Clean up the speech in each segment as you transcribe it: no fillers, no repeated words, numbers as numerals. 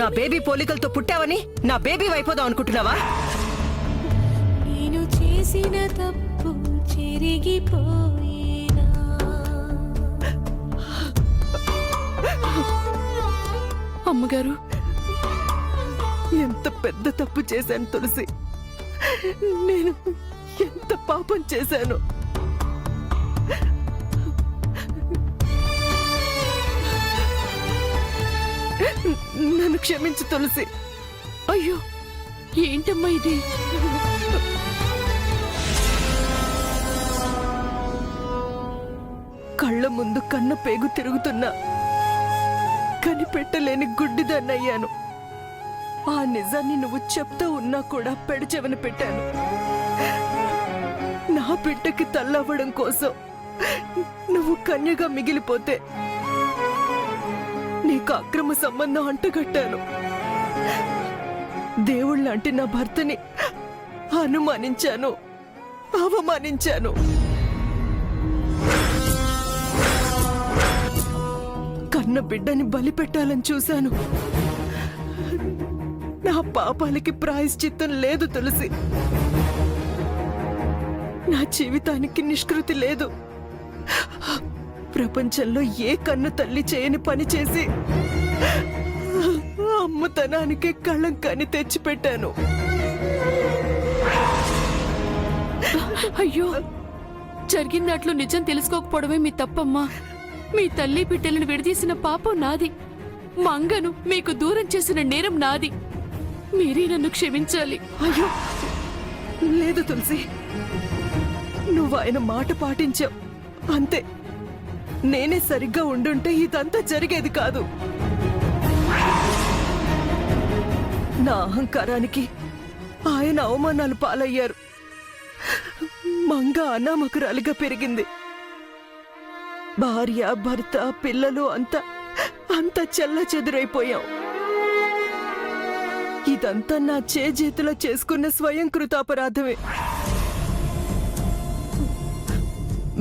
నా బేబీ పోలికలతో పుట్టావని నా బేబీ అయిపోదాం అనుకుంటున్నావా? నేను చేసిన తప్పు చెరిగిపోయేనా? అమ్మగారు, ఎంత పెద్ద తప్పు చేశాను తులసి. నేను ఎంత పాపం చేశాను. నన్ను క్షమించు తులసి. అయ్యో ఏంటమ్మా ఇది? కళ్ళ ముందు కన్న పేగు తిరుగుతున్నా కనిపెట్టలేని గుడ్డిదాన్నయ్యాను. ఆ నిజాన్ని నువ్వు చెప్తా ఉన్నా కూడా పెడచెవిన పెట్టాను. నా బిడ్డకి తల్లవ్వడం కోసం నువ్వు కన్యగా మిగిలిపోతే నీకు అక్రమ సంబంధం అంటగట్టాను. దేవుళ్ళంటే నా భర్తని అనుమానించాను, అవమానించాను. కన్న బిడ్డని బలి పెట్టాలని చూశాను. నా పాపాలకి ప్రాయశ్చిత్తం లేదు తులసి. నా జీవితానికి నిష్కృతి లేదు. ప్రపంచంలో ఏ కన్ను తల్లి చేయని పని చేసి అమ్మతనానికి కళంకాన్ని తెచ్చిపెట్టాను. అయ్యో, జరిగిన దాంట్లో నిజం తెలుసుకోకపోవడమే మీ తప్పమ్మా. మీ తల్లి బిడ్డలను విడదీసిన పాపం నాది. మంగను మీకు దూరం చేసిన నేరం నాది. మీరే నన్ను క్షమించాలి. అయ్యో లేదు తులసి, నువ్వు ఆయన మాట పాటించావు అంతే. నేనే సరిగ్గా ఉండుంటే ఇదంతా జరిగేది కాదు. నా అహంకారానికి ఆయన అవమానాలు పాలయ్యారు. మంగ అనామకురాలిగా పెరిగింది. భార్య, భర్త, పిల్లలు అంతా చెల్లాచెదురైపోయాం. ఇదంతా నా చేతిలో చేసుకున్న స్వయం కృతాపరాధమే.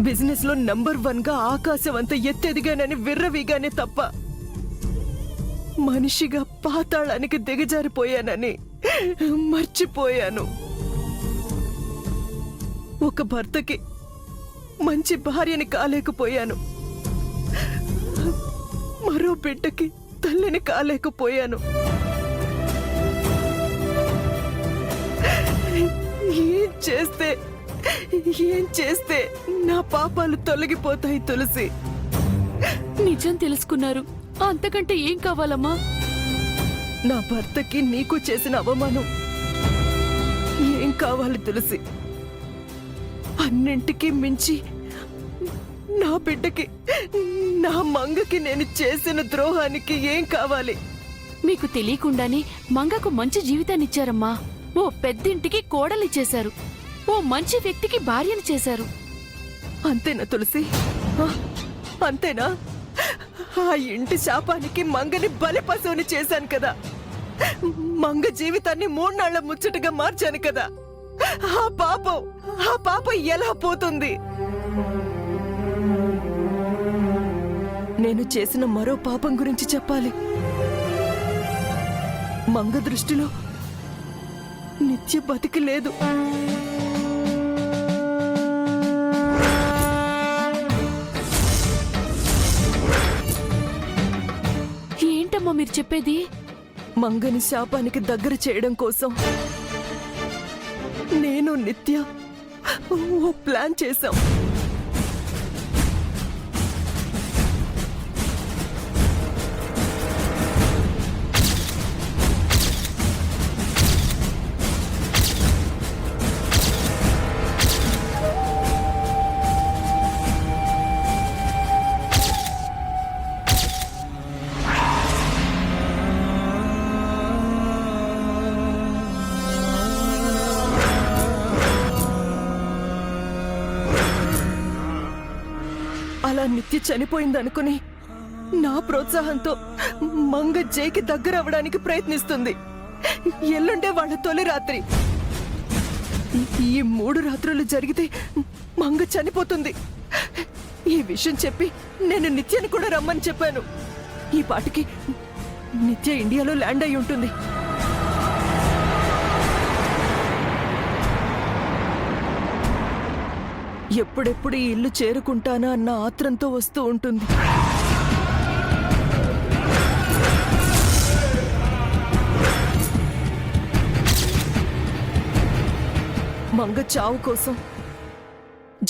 బిజినెస్ లో నంబర్ 1 గా ఆకాశం అంత ఎత్తెదిగానని విర్రవీగానే తప్ప మనిషిగా పాతాళానికి దిగజారిపోయానని మర్చిపోయాను. ఒక భర్తకి మంచి భార్యని కాలేకపోయాను. మరో బిడ్డకి తల్లిని కాలేకపోయాను. ఏం చేస్తే నా పాపాలు తొలగిపోతాయి తులసి? నిజం తెలుసుకున్నారు, అంతకంటే ఏం కావాలమ్మా? నా భర్తకి నీకు చేసిన అవమానం ఏం కావాలి తులసి? అన్నింటికీ మించి నా బిడ్డకి, నా మంగకి నేను చేసిన ద్రోహానికి ఏం కావాలి? మీకు తెలియకుండానే మంగకు మంచి జీవితాన్నిచ్చారమ్మా. ఓ పెద్దింటికి కోడలిచ్చేశారు. ఓ మంచి వ్యక్తికి భార్యను చేశారు. అంతేనా తులసి? అంతేనా? ఆ ఇంటి శాపానికి మంగని బలి పశువుని చేశాను కదా. మంగ జీవితాన్ని 3 నాళ్ల ముచ్చటగా మార్చాను కదా. ఆ పాపం ఎలా పోతుంది? నేను చేసిన మరో పాపం గురించి చెప్పాలి. మంగ దృష్టిలో నిత్య బతికి లేదు. ఏంటమ్మా మీరు చెప్పేది? మంగని శాపానికి దగ్గర చేయడం కోసం నేను నిత్య ఓ ప్లాన్ చేశాం. అలా నిత్య చనిపోయిందనుకుని నా ప్రోత్సాహంతో మంగ జైకి దగ్గర అవ్వడానికి ప్రయత్నిస్తుంది. ఎల్లుండే వాళ్ళ తొలి రాత్రి. ఈ 3 రాత్రులు జరిగితే మంగ చనిపోతుంది. ఈ విషయం చెప్పి నేను నిత్యని కూడా రమ్మని చెప్పాను. ఈ పాటికి నిత్య ఇండియాలో ల్యాండ్ అయి ఉంటుంది. ఎప్పుడెప్పుడు ఈ ఇల్లు చేరుకుంటానా అన్న ఆత్రంతో వస్తూ ఉంటుంది. మంగ చావు కోసం,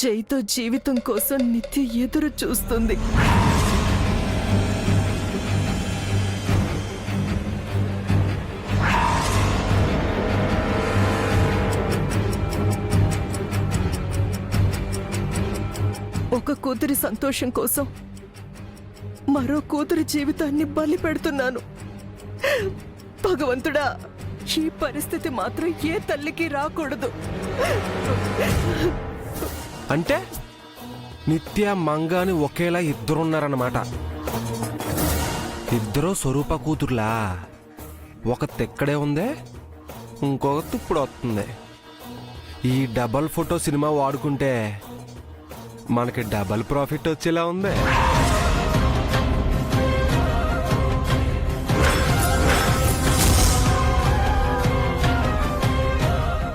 జైతో జీవితం కోసం నిత్య ఎదురు చూస్తుంది. ఒక కూతురి సంతోషం కోసం మరో కూతురి జీవితాన్ని బలి పెడుతున్నాను. భగవంతుడా, ఈ పరిస్థితి మాత్రం ఏ తల్లికి రాకూడదు. అంటే నిత్య మంగాని ఒకేలా ఇద్దరున్నారన్నమాట. ఇద్దరు స్వరూప కూతుర్లా. ఒక తెక్కడే ఉందే, ఇంకొక ఇప్పుడు వస్తుంది. ఈ డబల్ ఫోటో సినిమా వాడుకుంటే మనకి డబల్ ప్రాఫిట్ వచ్చేలా ఉంది.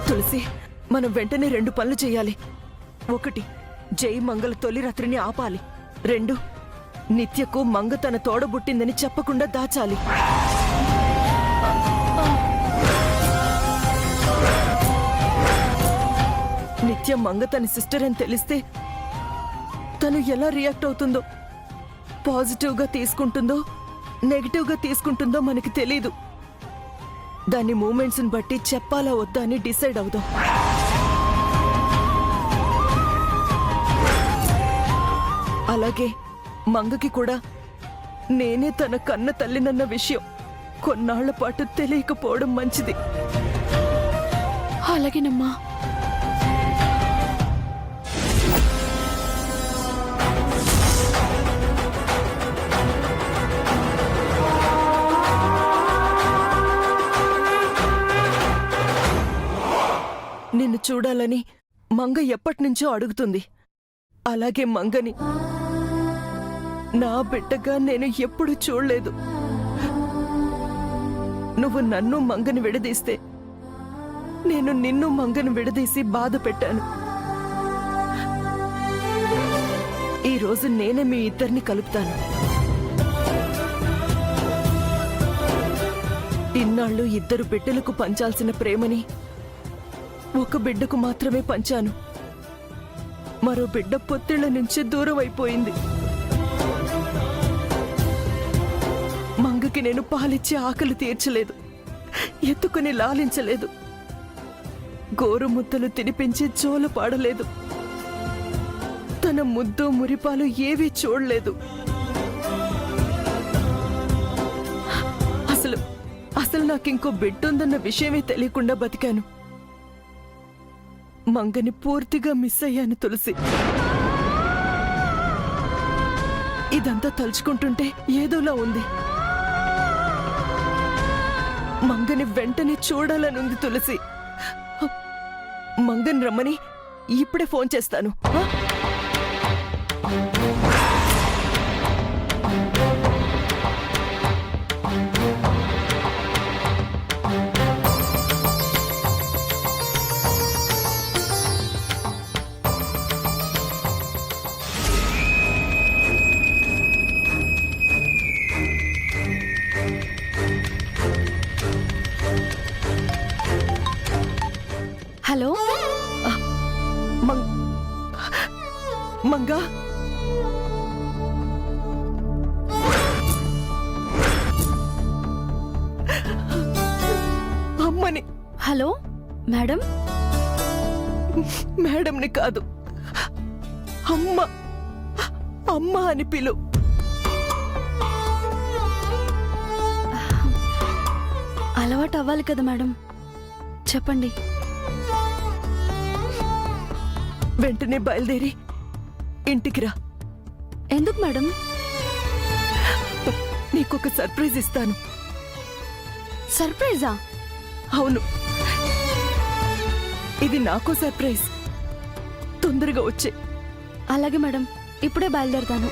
తులసి, మనం వెంటనే 2 పనులు చేయాలి. 1, జై మంగళ తొలి రాత్రిని ఆపాలి. 2, నిత్యకు మంగ తన తోడబుట్టిందని చెప్పకుండా దాచాలి. నిత్య మంగ తన సిస్టర్ అని తెలిస్తే తను ఎలా రియాక్ట్ అవుతుందో, పాజిటివ్గా తీసుకుంటుందో నెగిటివ్గా తీసుకుంటుందో మనకి తెలీదు. దాని మూమెంట్స్ని బట్టి చెప్పాలా వద్దా అని డిసైడ్ అవుదాం. అలాగే మంగకి కూడా నేనే తన కన్న తల్లినన్న విషయం కొన్నాళ్ల పాటు తెలియకపోవడం మంచిది. అలాగేనమ్మా. నిన్ను చూడాలని మంగ ఎప్పటినుంచో అడుగుతుంది. అలాగే మంగని నా బిడ్డగా నేను ఎప్పుడు చూడలేదు. నువ్వు నన్ను మంగని విడదీస్తే నేను నిన్ను మంగని విడదీసి బాధ పెట్టాను. ఈరోజు నేనే మీ ఇద్దరిని కలుపుతాను. ఇన్నాళ్ళు 2 బిడ్డలకు పంచాల్సిన ప్రేమని ఒక బిడ్డకు మాత్రమే పంచాను. మరో బిడ్డ పొత్తిళ్ల నుంచి దూరం అయిపోయింది. మంగకి నేను పాలిచ్చి ఆకలి తీర్చలేదు, ఎత్తుకుని లాలించలేదు, గోరు ముద్దలు తినిపించి జోల పాడలేదు, తన ముద్దు మురిపాలు ఏవీ చూడలేదు. అసలు నాకింకో బిడ్డుందన్న విషయమే తెలియకుండా బతికాను. మంగని పూర్తిగా మిస్ అయ్యాను తులసి. ఇదంతా తలుచుకుంటుంటే ఏదోలా ఉంది. మంగని వెంటనే చూడాలనుంది తులసి. మంగని రమ్మని ఇప్పుడే ఫోన్ చేస్తాను. హలో మంగా, అమ్మని. Hello madam. మేడంని కాదు, అమ్మ అమ్మ అని పిలు. అలవాటు అవ్వాలి కదా మేడం, చెప్పండి. వెంటనే బయలుదేరి ఇంటికి రా. ఎందుకు మేడం? నీకొక సర్ప్రైజ్ ఇస్తాను. సర్ప్రైజా? అవును, ఇది నాకు సర్ప్రైజ్. తొందరగా వచ్చే. అలాగే మేడం, ఇప్పుడే బయలుదేరుతాను.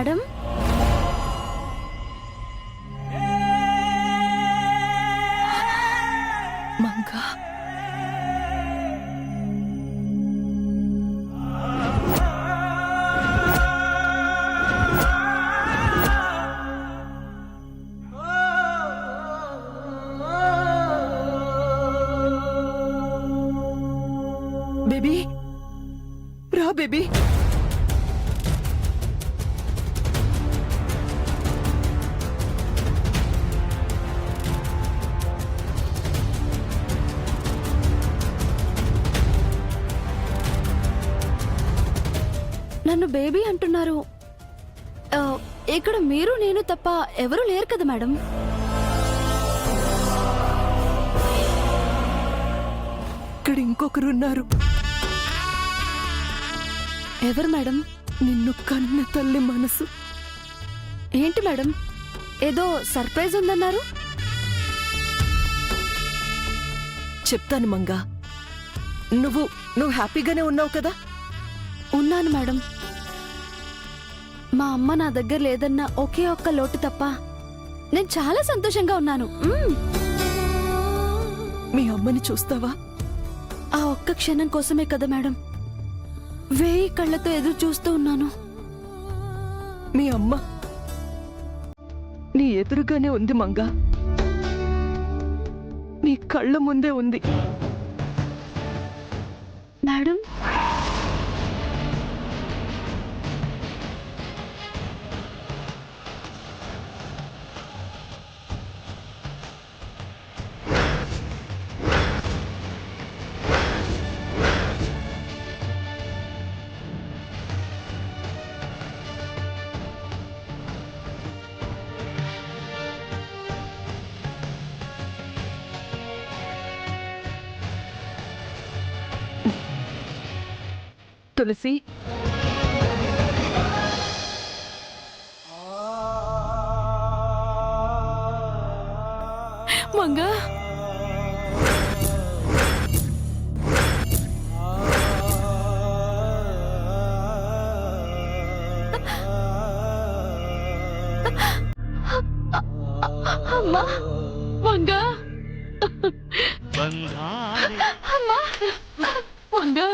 మేడం. మంగా, బేబీ రా బేబీ. నన్ను బేబీ అంటున్నారు. ఇక్కడ మీరు నేను తప్ప ఎవరు లేరు కదా మేడం. ఇక్కడ ఇంకొకరు ఉన్నారు. ఎవరు మేడం? నిన్ను కన్న తల్లి మనసు. ఏంటి మేడం, ఏదో సర్ప్రైజ్ ఉందన్నారు? చెప్తాను మంగా. నువ్వు హ్యాపీగానే ఉన్నావు కదా? ఉన్నాను మేడం. మా అమ్మ నా దగ్గర లేదన్న ఒకే ఒక్క లోటు తప్ప నేను చాలా సంతోషంగా ఉన్నాను. మీ అమ్మని చూస్తావా? ఆ ఒక్క క్షణం కోసమే కదా మేడం 1000 కళ్ళతో ఎదురు చూస్తూ ఉన్నాను. మీ అమ్మ నీ ఎదురుగానే ఉంది మంగా. నీ కళ్ళ ముందే ఉంది. మేడం, తులసి, మంగా, అమ్మా, మంగా, అమ్మా, మంగా.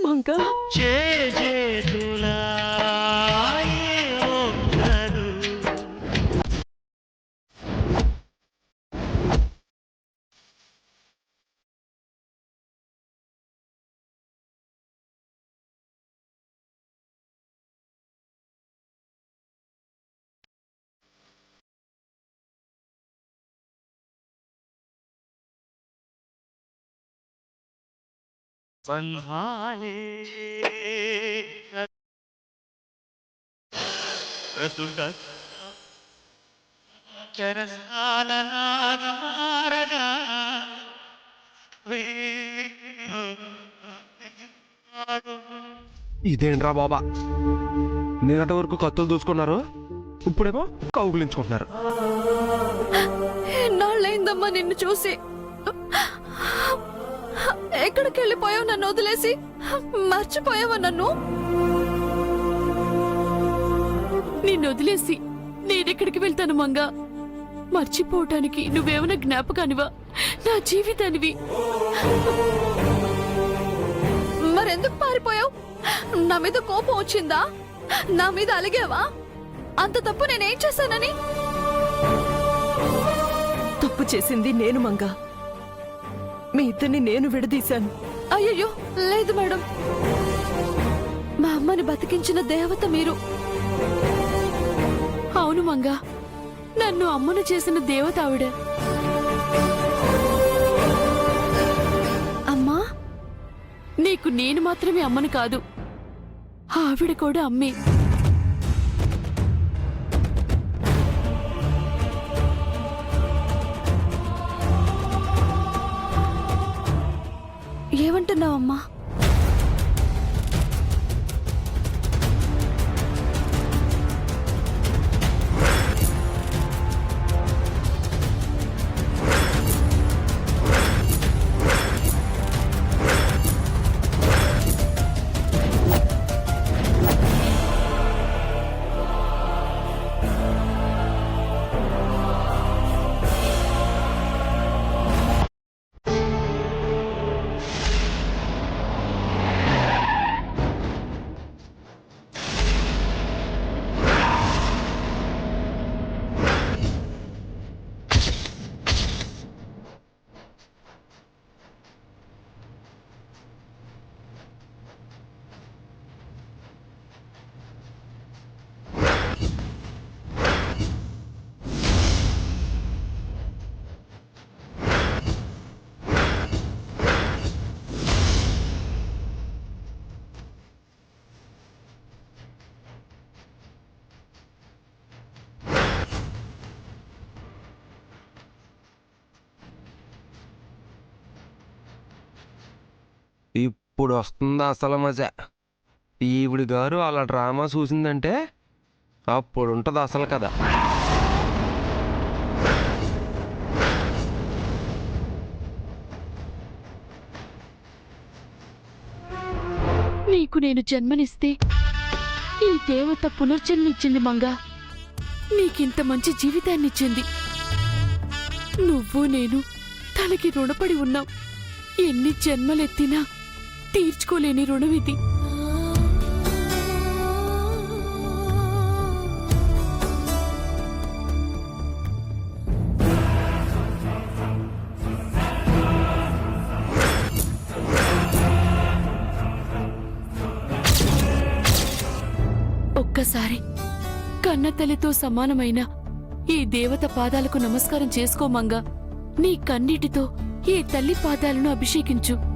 మంగా, ఇదేంట్రా బాబా, నిన్నటి వరకు కత్తులు దూసుకున్నారు, ఇప్పుడేమో కౌగులించుకుంటున్నారు. ఎన్నాళ్ళైందమ్మా నిన్ను చూసి. ఎక్కడికి వెళ్ళిపోయావు నన్ను వదిలేసి? మర్చిపోయావా నన్ను? నిన్ను వదిలేసి నేనెక్కడికి వెళ్తాను మంగా? మర్చిపోవటానికి నువ్వేమైనా జ్ఞాపకానివా? నా జీవితానివి. మరెందుకు పారిపోయావు? నా మీద కోపం వచ్చిందా? నా మీద అలిగావా? అంత తప్పు నేనేం చేశానని? తప్పు చేసింది నేను మంగా. మీ ఇద్దరిని నేను విడదీశాను. అయ్యయ్యో లేదు మేడం, మా అమ్మని బతికించిన దేవత మీరు. అవును మంగా, నన్ను అమ్మను చేసిన దేవత ఆవిడ. అమ్మా, నీకు నేను మాత్రమే అమ్మను కాదు, ఆవిడ కూడా అమ్మే. ఏమంటున్నావమ్మా? ఇప్పుడు వస్తుంది అసలు మజా. ఈవిడి గారు అలా డ్రామా చూసిందంటే అప్పుడు ఉంటుంది అసలు కదా. నీకు నేను జన్మనిస్తే ఈ దేవత పునర్జన్మిచ్చింది మంగా. నీకింత మంచి జీవితాన్నిచ్చింది. నువ్వు నేను తనకి రుణపడి ఉన్నాం. ఎన్ని జన్మలెత్తినా తీర్చుకోలేని రుణమిది. ఒక్కసారి కన్నతల్లితో సమానమైన ఈ దేవత పాదాలకు నమస్కారం చేసుకోమంగా. నీ కన్నీటితో ఈ తల్లి పాదాలను అభిషేకించు.